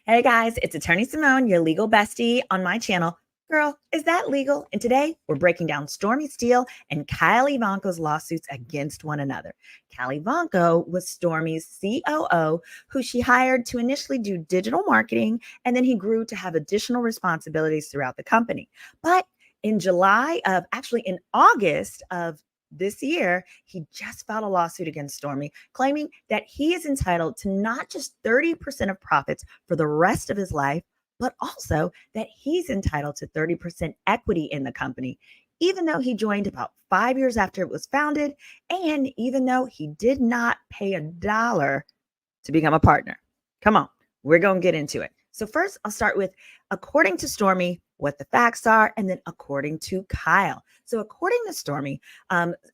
Hey guys, it's Attorney Simone, your legal bestie on my channel. Girl, is that legal? And today we're breaking down Stormie Steele and Kyle Ivanko's lawsuits against one another. Kyle Ivanko was Stormie's COO, who she hired to initially do digital marketing, and then he grew to have additional responsibilities throughout the company. But in August of this year, he just filed a lawsuit against Stormie, claiming that he is entitled to not just 30% of profits for the rest of his life, but also that he's entitled to 30% equity in the company, even though he joined about 5 years after it was founded, and even though he did not pay $1 to become a partner. Come on, we're going to get into it. So first, I'll start with, according to Stormie, what the facts are, and then according to Kyle. So according to Stormie,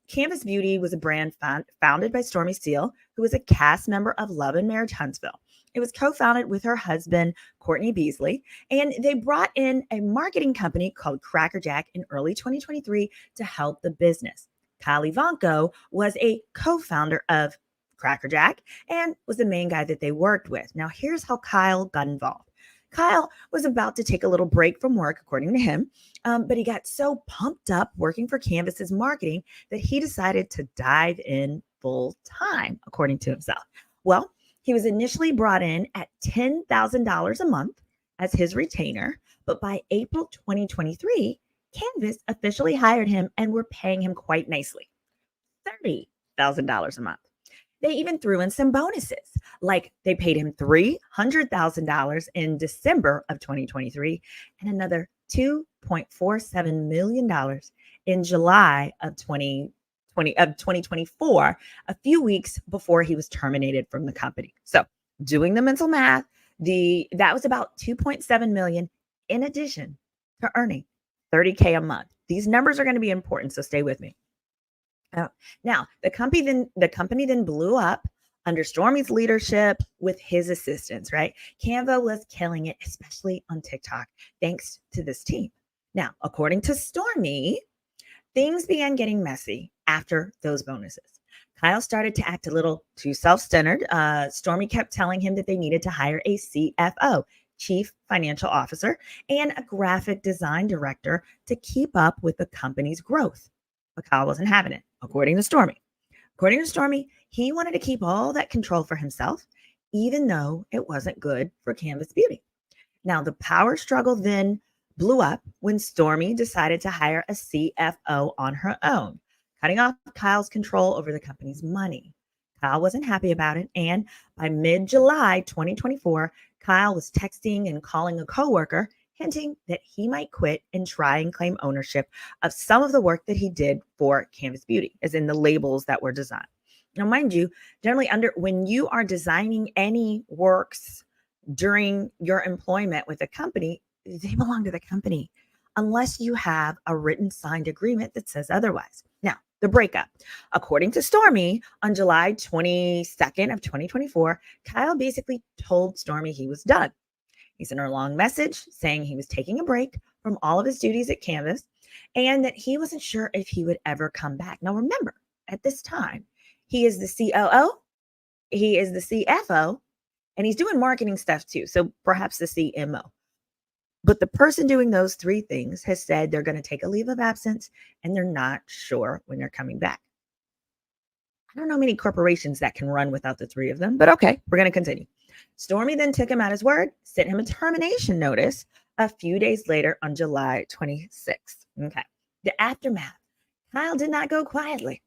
Canvas Beauty was a brand founded by Stormie Steele, who was a cast member of Love and Marriage Huntsville. It was co-founded with her husband, Courtney Beasley, and they brought in a marketing company called Cracker Jack in early 2023 to help the business. Kyle Ivanko was a co-founder of Cracker Jack and was the main guy that they worked with. Now, here's how Kyle got involved. Kyle was about to take a little break from work, according to him, but he got so pumped up working for Canvas's marketing that he decided to dive in full time, according to himself. Well, he was initially brought in at $10,000 a month as his retainer, but by April 2023, Canvas officially hired him and were paying him quite nicely, $30,000 a month. They even threw in some bonuses, like they paid him $300,000 in December of 2023 and another $2.47 million in July of 2024, a few weeks before he was terminated from the company. So, doing the mental math, that was about $2.7 million in addition to earning $30K a month. These numbers are going to be important, so stay with me. Now, the company then blew up under Stormie's leadership with his assistance, right? Canva was killing it, especially on TikTok, thanks to this team. Now, according to Stormie, things began getting messy after those bonuses. Kyle started to act a little too self-centered. Stormie kept telling him that they needed to hire a CFO, Chief Financial Officer, and a graphic design director to keep up with the company's growth. But Kyle wasn't having it, according to Stormie. According to Stormie, he wanted to keep all that control for himself, even though it wasn't good for Canvas Beauty. Now, the power struggle then blew up when Stormie decided to hire a CFO on her own, cutting off Kyle's control over the company's money. Kyle wasn't happy about it, and by mid-July 2024, Kyle was texting and calling a coworker, hinting that he might quit and try and claim ownership of some of the work that he did for Canvas Beauty, as in the labels that were designed. Now, mind you, generally when you are designing any works during your employment with a company, they belong to the company unless you have a written signed agreement that says otherwise. Now, the breakup. According to Stormie, on July 22nd of 2024, Kyle basically told Stormie he was done. He sent her a long message saying he was taking a break from all of his duties at Canvas and that he wasn't sure if he would ever come back. Now, remember, at this time, he is the COO, he is the CFO, and he's doing marketing stuff too. So perhaps the CMO. But the person doing those three things has said they're going to take a leave of absence and they're not sure when they're coming back. I don't know many corporations that can run without the three of them, but okay, we're going to continue. Stormie then took him at his word, sent him a termination notice a few days later on July 26th. Okay. The aftermath. Kyle did not go quietly.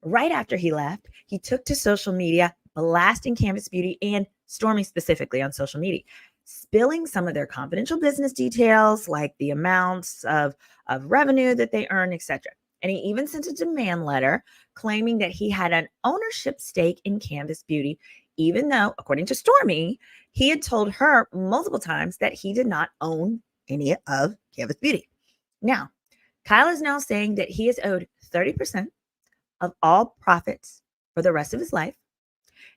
Right after he left, he took to social media, blasting Canvas Beauty and Stormie specifically on social media, spilling some of their confidential business details, like the amounts of revenue that they earn, etc. And he even sent a demand letter claiming that he had an ownership stake in Canvas Beauty, even though, according to Stormie, he had told her multiple times that he did not own any of Canvas Beauty. Now, Kyle is now saying that he is owed 30% of all profits for the rest of his life.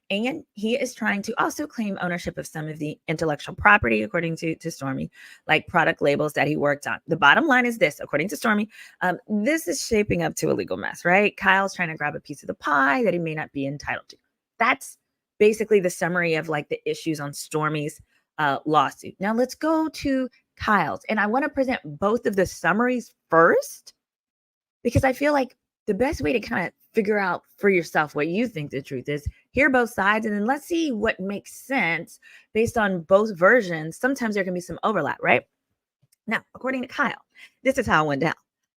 And he is trying to also claim ownership of some of the intellectual property, according to Stormie, like product labels that he worked on. The bottom line is this, according to Stormie, this is shaping up to a legal mess, right? Kyle's trying to grab a piece of the pie that he may not be entitled to. That's basically the summary of like the issues on Stormie's lawsuit. Now let's go to Kyle's. And I want to present both of the summaries first, because I feel like the best way to kind of figure out for yourself what you think the truth is, hear both sides, and then let's see what makes sense based on both versions. Sometimes there can be some overlap, right? Now, according to Kyle, this is how it went down.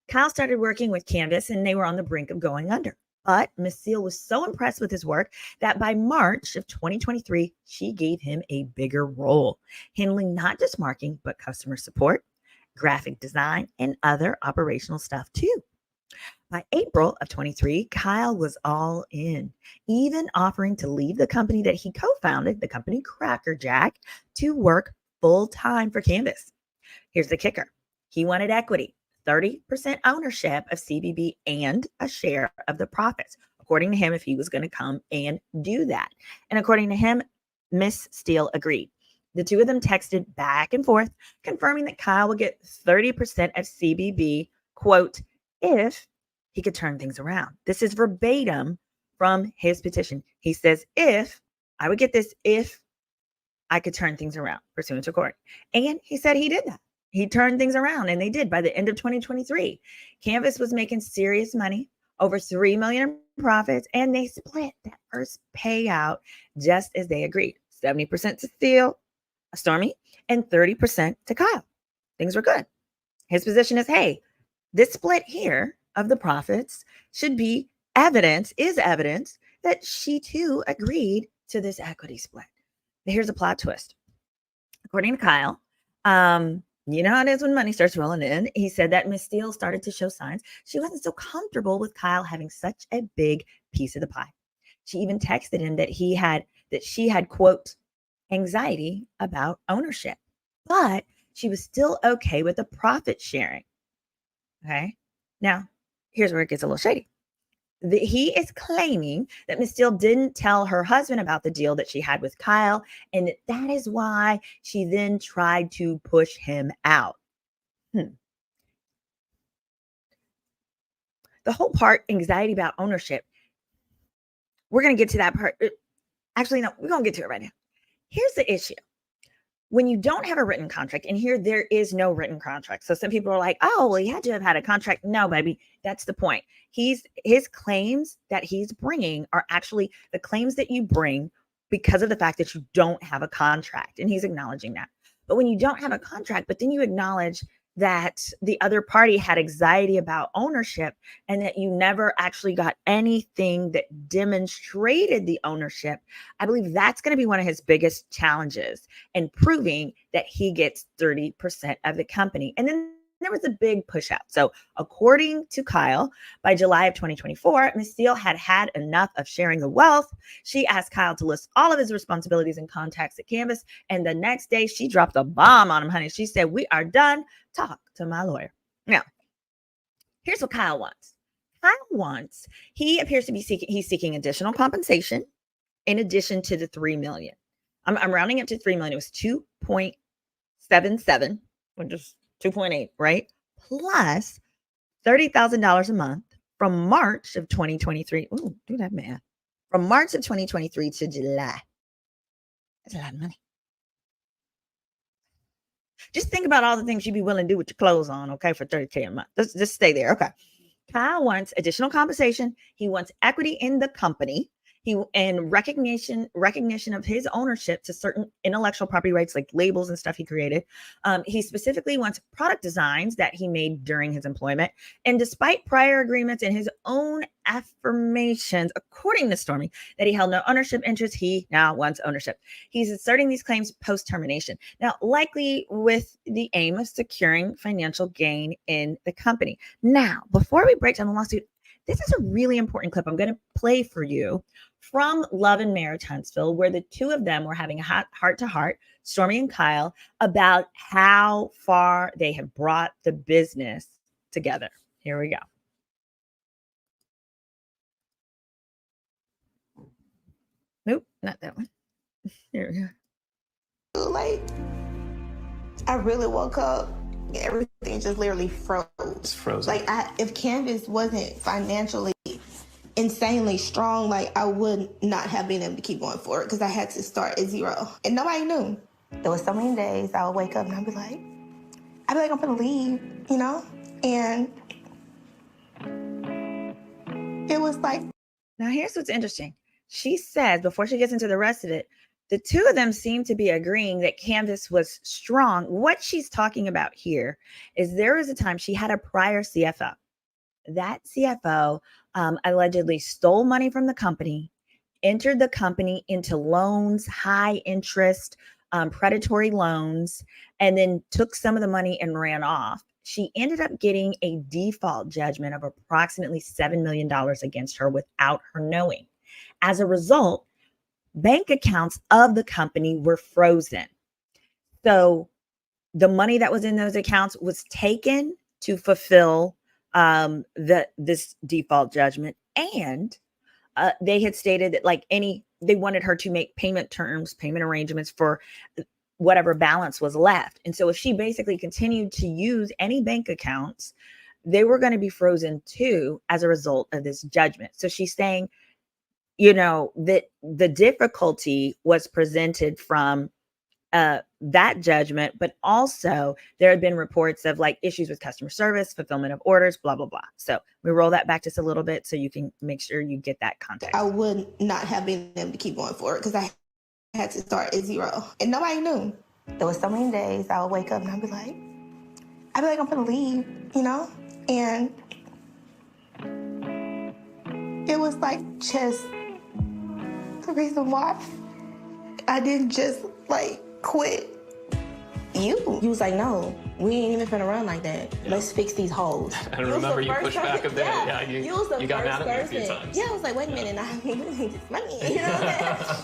Kyle started working with Canvas and they were on the brink of going under. But Miss Seal was so impressed with his work that by March of 2023, she gave him a bigger role, handling not just marketing, but customer support, graphic design, and other operational stuff too. By April of 23, Kyle was all in, even offering to leave the company that he co-founded, the company Cracker Jack, to work full time for Canvas. Here's the kicker. He wanted equity, 30% ownership of CBB and a share of the profits, according to him, if he was going to come and do that. And according to him, Miss Steele agreed. The two of them texted back and forth, confirming that Kyle would get 30% of CBB, quote, if he could turn things around. This is verbatim from his petition. He says, if I would get this, if I could turn things around pursuant to court. And he said he did that. He turned things around, and they did. By the end of 2023, Canvas was making serious money, over $3 million in profits, and they split that first payout just as they agreed. 70% to Steele, Stormie, and 30% to Kyle. Things were good. His position is, hey, this split here of the profits should be evidence that she too agreed to this equity split. But here's a plot twist. According to Kyle, you know how it is when money starts rolling in. He said that Miss Steele started to show signs she wasn't so comfortable with Kyle having such a big piece of the pie. She even texted him that she had, quote, anxiety about ownership, but she was still okay with the profit sharing. Okay. Now, here's where it gets a little shady. He is claiming that Miss Steele didn't tell her husband about the deal that she had with Kyle, and that is why she then tried to push him out. The whole part, anxiety about ownership, we're going to get to that part. Actually, no, we're going to get to it right now. Here's the issue. When you don't have a written contract, and here there is no written contract. So some people are like, oh, well, he had to have had a contract. No, baby, that's the point. His claims that he's bringing are actually the claims that you bring because of the fact that you don't have a contract. And he's acknowledging that. But when you don't have a contract, but then you acknowledge that the other party had anxiety about ownership and that you never actually got anything that demonstrated the ownership, I believe that's going to be one of his biggest challenges in proving that he gets 30% of the company. And then there was a big push out. So according to Kyle, by July of 2024, Ms. Steele had enough of sharing the wealth. She asked Kyle to list all of his responsibilities and contacts at Canvas. And the next day she dropped a bomb on him, honey. She said, we are done. Talk to my lawyer. Now, here's what Kyle wants. He appears to be seeking additional compensation in addition to the $3 million. I'm rounding up to $3 million. It was 2.77, which is 2.8, right? Plus $30,000 a month from March of 2023. Ooh, do that math. From March of 2023 to July. That's a lot of money. Just think about all the things you'd be willing to do with your clothes on, okay, for $30K a month. Just stay there, okay. Kyle wants additional compensation. He wants equity in the company. And recognition of his ownership to certain intellectual property rights, like labels and stuff he created. He specifically wants product designs that he made during his employment. And despite prior agreements and his own affirmations, according to Stormie, that he held no ownership interest, he now wants ownership. He's asserting these claims post-termination. Now, likely with the aim of securing financial gain in the company. Now, before we break down the lawsuit, this is a really important clip I'm going to play for you from Love and Marriage Huntsville, where the two of them were having a heart-to-heart, Stormie and Kyle, about how far they have brought the business together. Here we go. Nope, not that one. Here we go. Like, I really woke up, everything just literally froze. It's frozen. Like, if Canvas wasn't financially insanely strong, like, I would not have been able to keep going forward because I had to start at zero. And nobody knew. There was so many days I would wake up and I'd be like, I'm gonna leave, you know? And it was like. Now, here's what's interesting. She says, before she gets into the rest of it, the two of them seem to be agreeing that Candace was strong. What she's talking about here is there was a time she had a prior CFO. That CFO allegedly stole money from the company, entered the company into loans, high interest, predatory loans, and then took some of the money and ran off. She ended up getting a default judgment of approximately $7 million against her without her knowing. As a result, bank accounts of the company were frozen. So the money that was in those accounts was taken to fulfill this default judgment, and they had stated that they wanted her to make payment arrangements for whatever balance was left. And so if she basically continued to use any bank accounts, they were going to be frozen too as a result of this judgment. So she's saying, that the difficulty was presented from that judgment, but also there had been reports of issues with customer service, fulfillment of orders, blah, blah, blah. So we roll that back just a little bit so you can make sure you get that context. I would not have been able to keep going forward because I had to start at zero and nobody knew. There was so many days I would wake up and I'd be like, I'm gonna leave, you know? And it was just the reason why I didn't just quit. You was like, no, we ain't even finna run like that. Yeah. Let's fix these holes. I remember you pushed back a bit. Yeah, you got mad at me a few times. Yeah, I was like, wait a minute, I need this money. You know?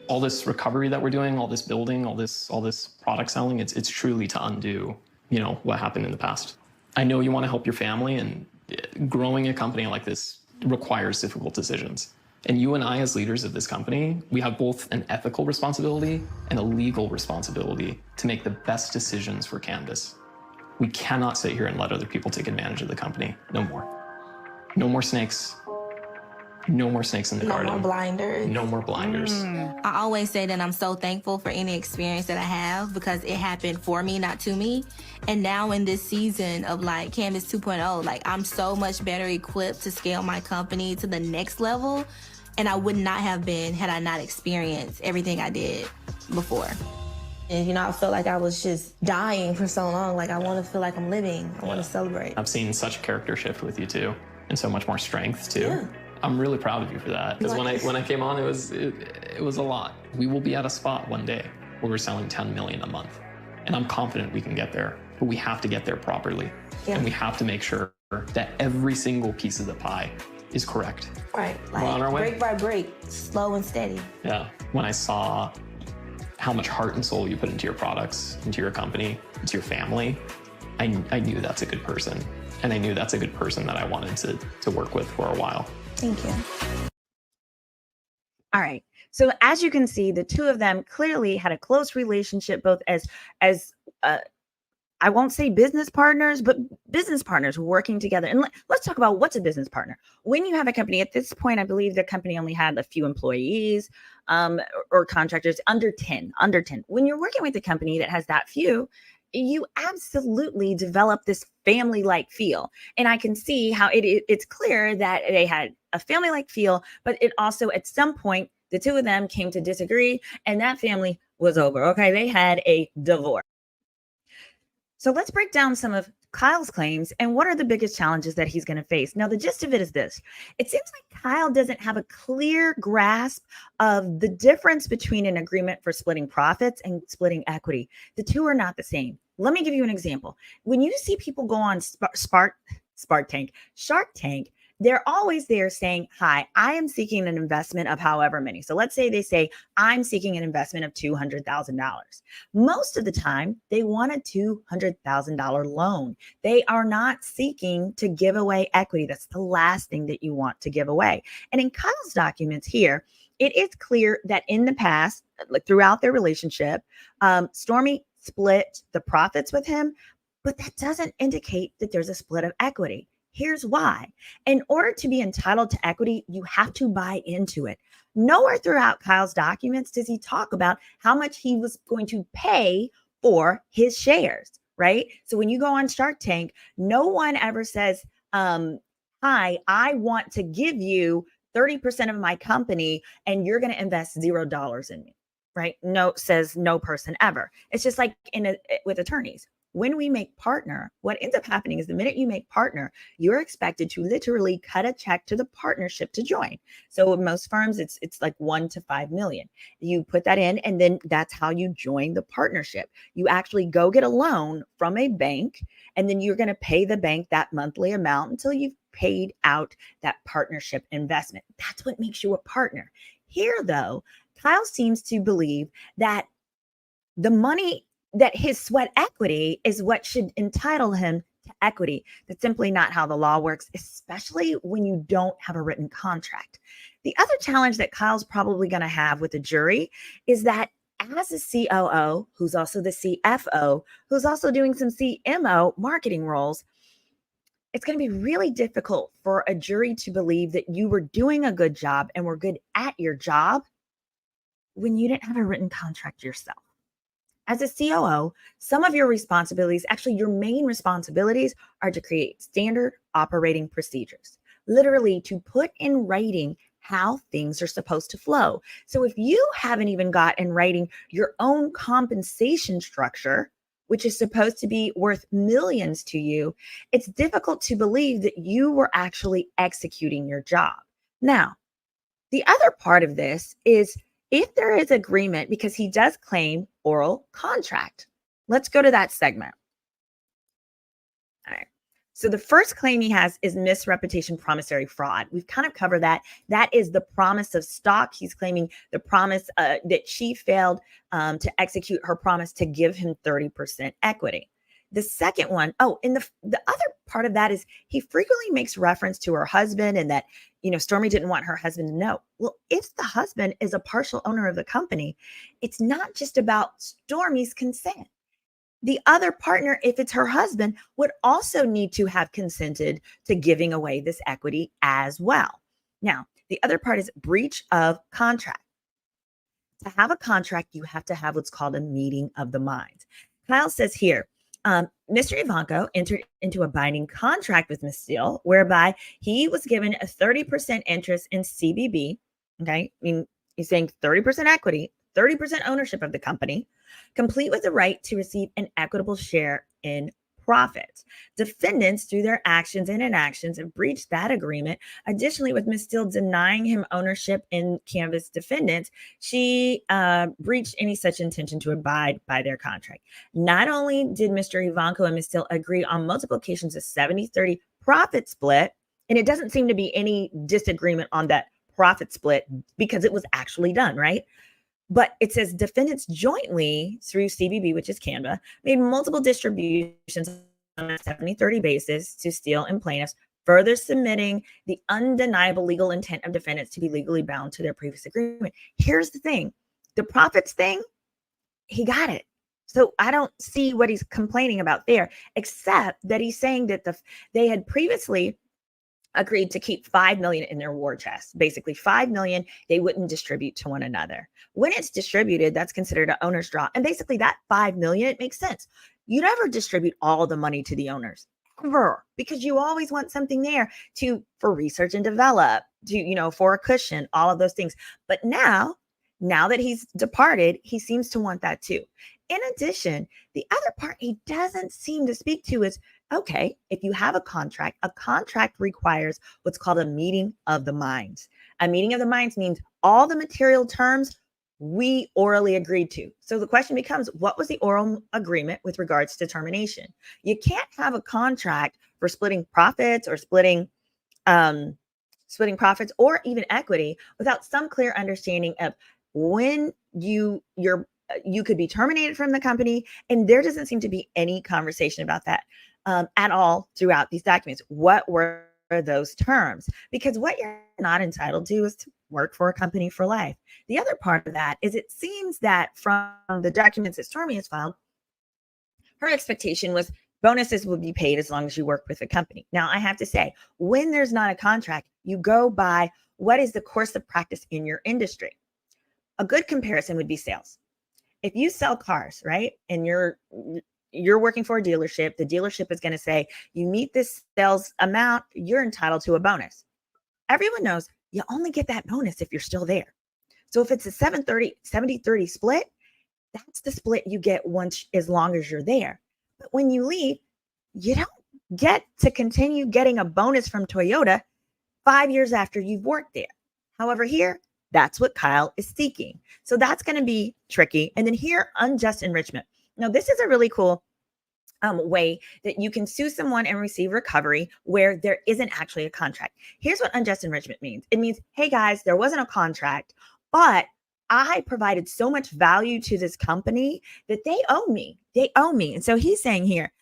All this recovery that we're doing, all this building, all this product selling, it's truly to undo, what happened in the past. I know you want to help your family, and growing a company like this requires difficult decisions. And you and I, as leaders of this company, we have both an ethical responsibility and a legal responsibility to make the best decisions for Candace. We cannot sit here and let other people take advantage of the company. No more. No more snakes. No more snakes in the garden. No more blinders. No more blinders. I always say that I'm so thankful for any experience that I have because it happened for me, not to me. And now in this season of Canvas 2.0, I'm so much better equipped to scale my company to the next level. And I would not have been had I not experienced everything I did before. And, I felt like I was just dying for so long. I want to feel like I'm living. I want to celebrate. I've seen such a character shift with you too, and so much more strength too. Yeah. I'm really proud of you for that. Because when I came on, it was a lot. We will be at a spot one day where we're selling 10 million a month. And I'm confident we can get there, but we have to get there properly. Yeah. And we have to make sure that every single piece of the pie is correct. Right. We're on our way. Break by break, slow and steady. Yeah. When I saw how much heart and soul you put into your products, into your company, into your family, I knew that's a good person. And I knew that's a good person that I wanted to work with for a while. Thank you. All right. So as you can see, the two of them clearly had a close relationship, both as I won't say business partners, but business partners working together. And let's talk about what's a business partner. When you have a company, at this point, I believe the company only had a few employees or contractors, under 10. When you're working with a company that has that few, you absolutely develop this family-like feel. And I can see how it's clear that they had a family-like feel, but it also, at some point, the two of them came to disagree and that family was over. Okay, they had a divorce. So let's break down some of Kyle's claims and what are the biggest challenges that he's going to face. Now, the gist of it is this. It seems like Kyle doesn't have a clear grasp of the difference between an agreement for splitting profits and splitting equity. The two are not the same. Let me give you an example. When you see people go on Shark Tank, they're always there saying, hi, I am seeking an investment of however many. So let's say they say, I'm seeking an investment of $200,000. Most of the time, they want a $200,000 loan. They are not seeking to give away equity. That's the last thing that you want to give away. And in Kyle's documents here, it is clear that in the past, throughout their relationship, Stormie split the profits with him, but that doesn't indicate that there's a split of equity. Here's why. In order to be entitled to equity, you have to buy into it. Nowhere throughout Kyle's documents does he talk about how much he was going to pay for his shares, right? So when you go on Shark Tank, no one ever says, hi, I want to give you 30% of my company and you're going to invest $0 in me, right? No, says no person ever. It's just like with attorneys. When we make partner, what ends up happening is the minute you make partner, you're expected to literally cut a check to the partnership to join. So in most firms, it's like 1 to 5 million. You put that in, and then that's how you join the partnership. You actually go get a loan from a bank, and then you're going to pay the bank that monthly amount until you've paid out that partnership investment. That's what makes you a partner. Here, though, Kyle seems to believe that the money, that his sweat equity is what should entitle him to equity. That's simply not how the law works, especially when you don't have a written contract. The other challenge that Kyle's probably going to have with the jury is that as a COO, who's also the CFO, who's also doing some CMO marketing roles, it's going to be really difficult for a jury to believe that you were doing a good job and were good at your job when you didn't have a written contract yourself. As a COO, some of your responsibilities, actually your main responsibilities, are to create standard operating procedures, literally to put in writing how things are supposed to flow. So if you haven't even got in writing your own compensation structure, which is supposed to be worth millions to you, it's difficult to believe that you were actually executing your job. Now, the other part of this is if there is agreement, because he does claim oral contract. Let's go to that segment. All right. So the first claim he has is misrepresentation promissory fraud. We've kind of covered that. That is the promise of stock. He's claiming the promise that she failed to execute her promise to give him 30% equity. The second one, and the other part of that is he frequently makes reference to her husband and that, Stormie didn't want her husband to know. Well, if the husband is a partial owner of the company, it's not just about Stormie's consent. The other partner, if it's her husband, would also need to have consented to giving away this equity as well. Now, the other part is breach of contract. To have a contract, you have to have what's called a meeting of the minds. Kyle says here, Mr. Ivanko entered into a binding contract with Ms. Steele, whereby he was given a 30% interest in CBB. Okay. I mean, he's saying 30% equity, 30% ownership of the company, complete with the right to receive an equitable share in profits. Defendants, through their actions and inactions, have breached that agreement. Additionally, with Ms. Steele denying him ownership in Canvas defendants, she breached any such intention to abide by their contract. Not only did Mr. Ivanko and Ms. Steele agree on multiple occasions a 70-30 profit split, and it doesn't seem to be any disagreement on that profit split because it was actually done, right? But it says defendants jointly through CBB, which is Canva, made multiple distributions on a 70-30 basis to Steele and plaintiffs, further submitting the undeniable legal intent of defendants to be legally bound to their previous agreement. Here's the thing. The profits thing, he got it. So I don't see what he's complaining about there, except that he's saying that they had previously agreed to keep 5 million in their war chest. Basically 5 million they wouldn't distribute to one another. When it's distributed, that's considered an owner's draw. And basically that 5 million, it makes sense. You never distribute all the money to the owners ever, because you always want something there for research and develop, for a cushion, all of those things. But now that he's departed, he seems to want that too. In addition, the other part he doesn't seem to speak to is, okay, if you have a contract requires what's called a meeting of the minds. A meeting of the minds means all the material terms we orally agreed to. So the question becomes, what was the oral agreement with regards to termination? You can't have a contract for splitting profits or splitting profits or even equity without some clear understanding of when you could be terminated from the company. And there doesn't seem to be any conversation about that at all throughout these documents. What were those terms? Because what you're not entitled to is to work for a company for life. The other part of that is it seems that from the documents that Stormie has filed, her expectation was Bonuses will be paid as long as you work with the company. Now, I have to say, when there's not a contract, you go by what is the course of practice in your industry. A good comparison would be sales. If you sell cars, right, and you're working for a dealership, the dealership is going to say, you meet this sales amount, you're entitled to a bonus. Everyone knows you only get that bonus if you're still there. So if it's a 70-30 split, that's the split you get once, as long as you're there. But when you leave, you don't get to continue getting a bonus from Toyota 5 years after you've worked there. However, here, that's what Kyle is seeking. So that's going to be tricky. And then here, unjust enrichment. Now, this is a really cool way that you can sue someone and receive recovery where there isn't actually a contract. Here's what unjust enrichment means. It means, hey guys, there wasn't a contract, but I provided so much value to this company that they owe me. They owe me. And so he's saying here,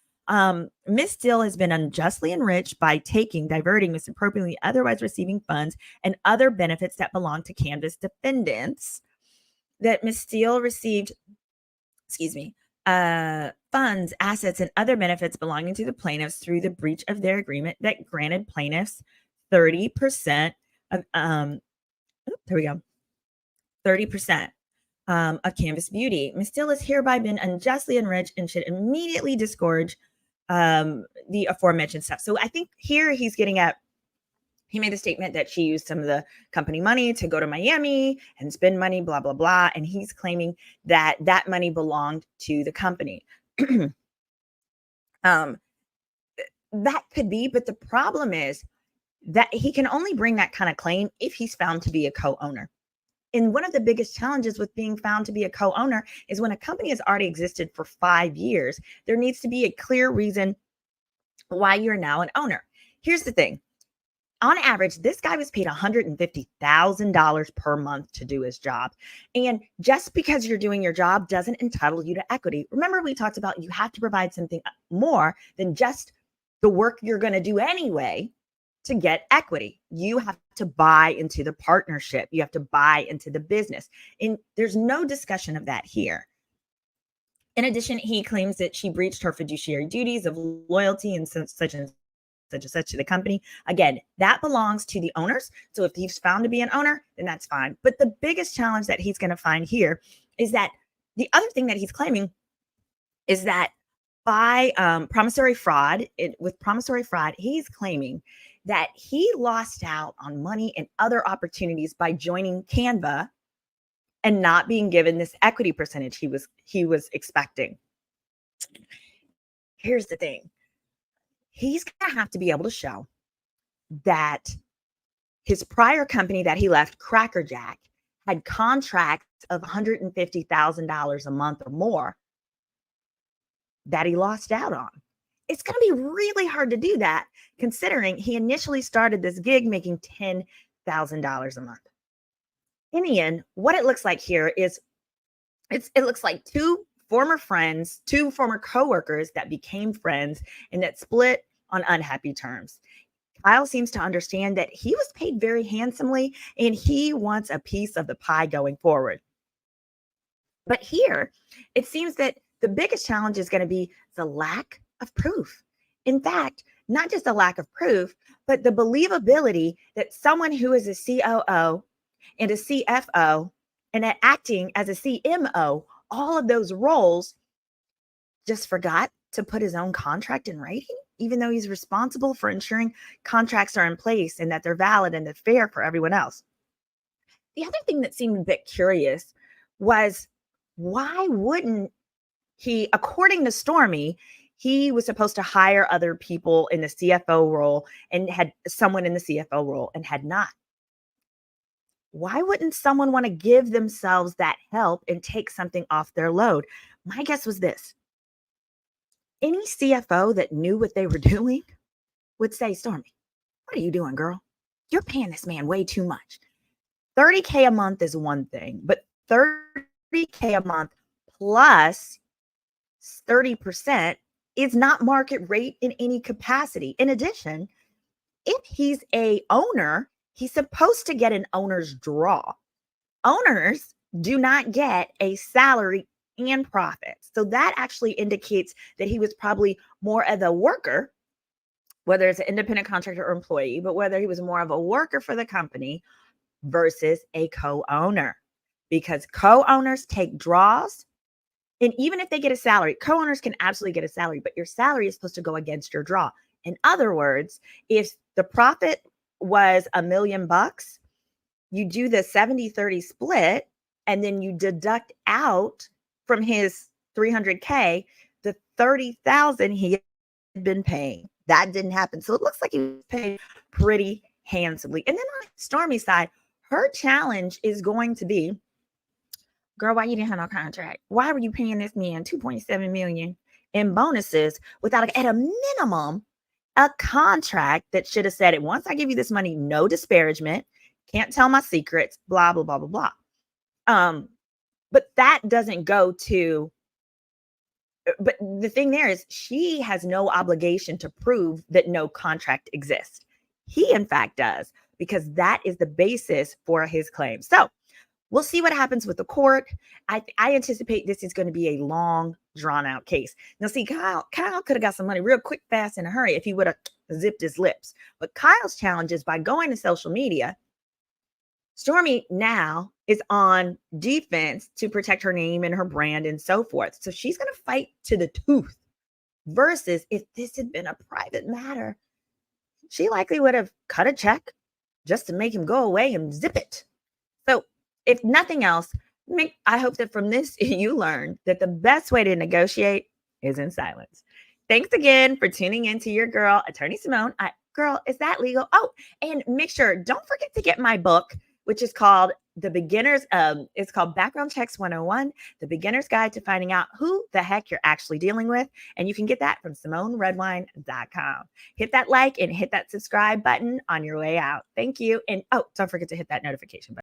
Ms. Steele has been unjustly enriched by taking, diverting, misappropriately, otherwise receiving funds and other benefits that belong to Canvas defendants. That Ms. Steele received, funds, assets, and other benefits belonging to the plaintiffs through the breach of their agreement that granted plaintiffs 30% of 30% of Canvas Beauty. Ms. Steele has hereby been unjustly enriched and should immediately disgorge the aforementioned stuff. So I think here he's getting at, he made the statement that she used some of the company money to go to Miami and spend money, blah, blah, blah. And he's claiming that that money belonged to the company. That could be, but the problem is that he can only bring that kind of claim if he's found to be a co-owner. And one of the biggest challenges with being found to be a co-owner is when a company has already existed for 5 years, there needs to be a clear reason why you're now an owner. Here's the thing. On average, this guy was paid $150,000 per month to do his job. And just because you're doing your job doesn't entitle you to equity. Remember, we talked about you have to provide something more than just the work you're going to do anyway to get equity. You have to buy into the partnership. You have to buy into the business. And there's no discussion of that here. In addition, he claims that she breached her fiduciary duties of loyalty and such to the company. Again, that belongs to the owners. So if he's found to be an owner, then that's fine. But the biggest challenge that he's going to find here is that the other thing that he's claiming is that by promissory fraud, he's claiming that he lost out on money and other opportunities by joining Canva and not being given this equity percentage he was expecting. Here's the thing. He's going to have to be able to show that his prior company that he left, Cracker Jack, had contracts of $150,000 a month or more that he lost out on. It's going to be really hard to do that, considering he initially started this gig making $10,000 a month. In the end, what it looks like here is it looks like two former coworkers that became friends and that split on unhappy terms. Kyle seems to understand that he was paid very handsomely and he wants a piece of the pie going forward. But here, it seems that the biggest challenge is going to be the lack of proof. In fact, not just a lack of proof, but the believability that someone who is a COO and a CFO and acting as a CMO, all of those roles, just forgot to put his own contract in writing, even though he's responsible for ensuring contracts are in place and that they're valid and they're fair for everyone else. The other thing that seemed a bit curious was, why wouldn't he, according to Stormie, he was supposed to hire other people in the CFO role and had someone in the CFO role and had not. Why wouldn't someone want to give themselves that help and take something off their load? My guess was this. Any CFO that knew what they were doing would say, Stormie, what are you doing, girl? You're paying this man way too much. $30K a month is one thing, but $30K a month plus 30% is not market rate in any capacity. In addition, if he's a owner, he's supposed to get an owner's draw. Owners do not get a salary and profits. So that actually indicates that he was probably more of a worker, whether it's an independent contractor or employee, but whether he was more of a worker for the company versus a co-owner, because co-owners take draws. And even if they get a salary, co-owners can absolutely get a salary, but your salary is supposed to go against your draw. In other words, if the profit was $1 million, you do the 70-30 split, and then you deduct out from his 300K the 30,000 he had been paying. That didn't happen. So it looks like he was paid pretty handsomely. And then on Stormie's side, her challenge is going to be, girl, why you didn't have no contract? Why were you paying this man $2.7 million in bonuses without, at a minimum, a contract that should have said it? Once I give you this money, no disparagement, can't tell my secrets, blah, blah, blah, blah, blah. But that doesn't go to, but the thing there is she has no obligation to prove that no contract exists. He, in fact, does, because that is the basis for his claim. So we'll see what happens with the court. I anticipate this is going to be a long, drawn-out case. Now, see, Kyle could have got some money real quick, fast, in a hurry if he would have zipped his lips. But Kyle's challenge is by going to social media, Stormie now is on defense to protect her name and her brand and so forth. So she's going to fight to the tooth, versus if this had been a private matter, she likely would have cut a check just to make him go away and zip it. So if nothing else, I hope that from this you learn that the best way to negotiate is in silence. Thanks again for tuning in to your girl, Attorney Simone. Girl, is that legal? Oh, and make sure, don't forget to get my book, which is called it's called Background Checks 101, The Beginner's Guide to Finding Out Who the Heck You're Actually Dealing With. And you can get that from SimoneRedwine.com. Hit that like and hit that subscribe button on your way out. Thank you. And don't forget to hit that notification button.